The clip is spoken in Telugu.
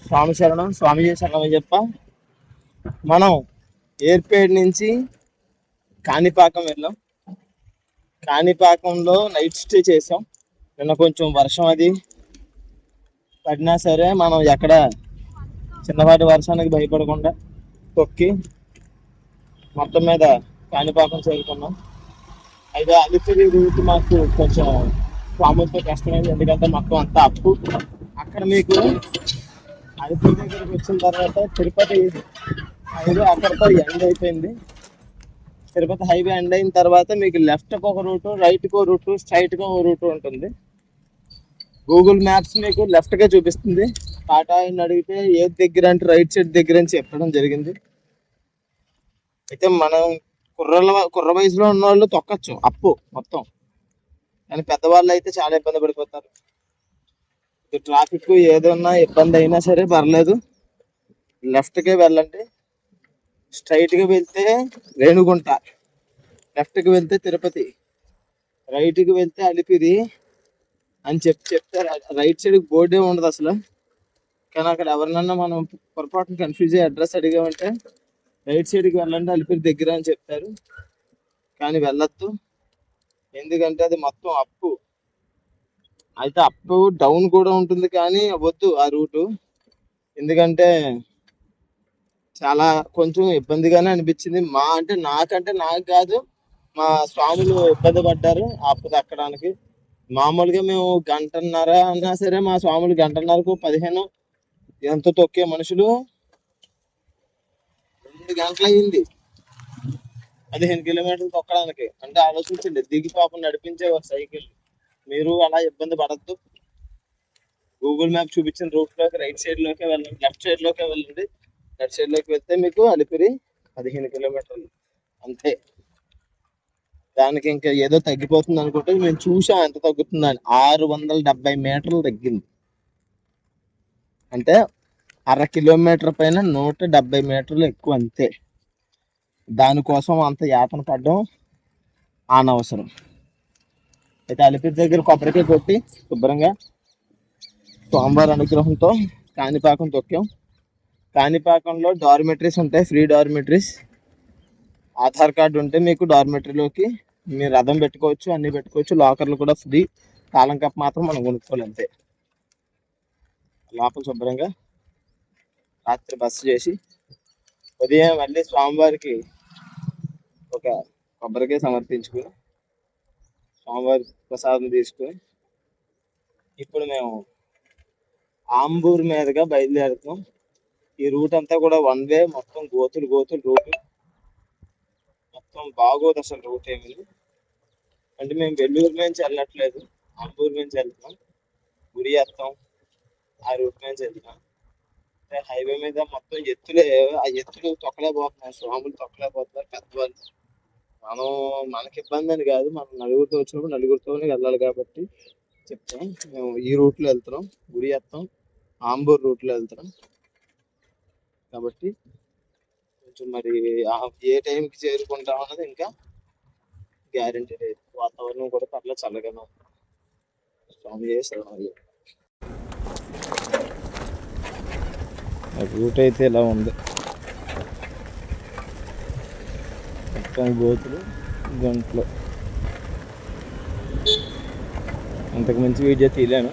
స్వామి శరణం, స్వామి శరణం చెప్ప. మనం ఏర్పేడ్ నుంచి కాణిపాకం వెళ్ళాం. కాణిపాకంలో నైట్ స్టే చేసాం. నిన్న కొంచెం వర్షం అది పడినా సరే మనం ఎక్కడ చిన్నపాటి వర్షానికి భయపడకుండా తొక్కి మొత్తం మీద కాణిపాకం చేరుకున్నాం. అయితే అలిపిరి రూట్ మాకు కొంచెం స్వాములతో కష్టమైంది, ఎందుకంటే మొత్తం అంతా అప్పు. అక్కడ మీకు అలిపిరి దగ్గరికి వచ్చిన తర్వాత తిరుపతి హైవే అక్కడితో ఎండ్ అయిపోయింది. తిరుపతి హైవే ఎండ్ అయిన తర్వాత మీకు లెఫ్ట్కి ఒక రూటు, రైట్కి ఒక రూటు, స్ట్రైట్గా ఒక రూటు ఉంటుంది. గూగుల్ మ్యాప్స్ మీకు లెఫ్ట్గా చూపిస్తుంది. టాటా అని అడిగితే ఏది దగ్గర అంటే రైట్ సైడ్ దగ్గర అని చెప్పడం జరిగింది. అయితే మనం కుర్ర వయసులో ఉన్న వాళ్ళు తొక్కచ్చు అప్పు మొత్తం, కానీ పెద్దవాళ్ళు అయితే చాలా ఇబ్బంది పడిపోతారు. ట్రాఫిక్ ఏదన్నా ఇబ్బంది అయినా సరే పర్లేదు, లెఫ్ట్కే వెళ్ళండి. స్ట్రైట్గా వెళ్తే రేణుగుంట, లెఫ్ట్కి వెళ్తే తిరుపతి, రైట్కి వెళ్తే అలిపిరి అని చెప్తారు. రైట్ సైడ్ బోర్డే ఉండదు అసలు. కానీ అక్కడ ఎవరినన్నా మనం పొరపాటున కన్ఫ్యూజ్ అయ్యి అడ్రస్ అడిగామంటే రైట్ సైడ్కి వెళ్ళండి అలిపిరి దగ్గర అని చెప్తారు. కానీ వెళ్ళొద్దు, ఎందుకంటే అది మొత్తం అప్పు. అయితే అప్పు డౌన్ కూడా ఉంటుంది, కానీ వద్దు ఆ రూటు. ఎందుకంటే చాలా కొంచెం ఇబ్బందిగానే అనిపించింది. నాకంటే నాకు కాదు, మా స్వాములు ఇబ్బంది పడ్డారు అప్పు దక్కడానికి. మామూలుగా మేము గంటన్నర అన్నా సరే మా స్వాములు గంటన్నరకు 15 ఎంతో తొక్కే మనుషులు 2 గంటలు అయ్యింది 15 కిలోమీటర్లు తొక్కడానికి. అంటే ఆలోచించండి, దిగి పాపం నడిపించే ఒక సైకిల్. మీరు అలా ఇబ్బంది పడద్దు. గూగుల్ మ్యాప్ చూపించిన రూట్ లోకి రైట్ సైడ్ లోకే వెళ్ళండి, లెఫ్ట్ సైడ్ లోకే వెళ్ళండి. లెఫ్ట్ సైడ్ లోకి వెళ్తే మీకు అలిపిరి 15 కిలోమీటర్లు అంతే. దానికి ఇంకా ఏదో తగ్గిపోతుంది అనుకుంటే మేము చూసాం ఎంత తగ్గుతుందని. 670 మీటర్లు తగ్గింది. అంటే 1/2 కిలోమీటర్ పైన 170 మీటర్లు ఎక్కువ అంతే. దానికోసం అంత యాతన పడడం అనవసరం. అయితే అలిపిరి దగ్గర కొబ్బరికాయ కొట్టి శుభ్రంగా సోమవారం అనుగ్రహంతో కాణిపాకం తొక్కాం. కాణిపాకంలో డార్మెటరీస్ ఉంటాయి, ఫ్రీ డార్మెటరీస్. ఆధార్ కార్డు ఉంటే మీకు డార్మెటరీలోకి మీరు రథం పెట్టుకోవచ్చు, అన్ని పెట్టుకోవచ్చు. లాకర్లు కూడా ఫ్రీ, తాళం కప్ మాత్రం మనం కొనుక్కోవాలి అంతే. లోపల శుభ్రంగా రాత్రి బస్సు చేసి ఉదయం మళ్ళీ స్వామివారికి ఒక కొబ్బరికాయ సమర్పించుకుని స్వామివారి ప్రసాదం తీసుకుని ఇప్పుడు మేము ఆంబూర్ మీదుగా బయలుదేరుతాం. ఈ రూట్ అంతా కూడా 1 వే, మొత్తం గోతులు రూటు, మొత్తం బాగోదు అసలు రూట్ ఏమి. అంటే మేము వెల్లూరు నుంచి వెళ్ళట్లేదు, ఆంబూర్ నుంచి వెళ్తున్నాం. గుడి వేస్తాం, ఆ రూట్ నుంచి వెళ్తున్నాం. హైవే మీద మొత్తం ఎత్తులే, ఆ ఎత్తులు తొక్కలేకపోతున్నాం, స్వాములు తొక్కలేకపోతున్నారు పెద్దవాళ్ళు. మనకి ఇబ్బంది అని కాదు, మనం నలుగురితో వచ్చినప్పుడు నలుగురితోనే వెళ్ళాలి కాబట్టి చెప్తాం. మేము ఈ రూట్లో వెళ్తున్నాం, గుడి వేస్తాం, ఆంబూర్ రూట్లో వెళ్తున్నాం కాబట్టి కొంచెం మరి ఏ టైంకి చేరుకుంటాం అన్నది ఇంకా గ్యారంటీ లేదు. వాతావరణం కూడా పర్లేదు, చల్లగానే ఉంది. స్వామి శరణం. రూట్ అయితే ఇలా ఉంది, మొత్తం గోతులు గంటలు. అంతకు మించి వీడియో తీయలేను.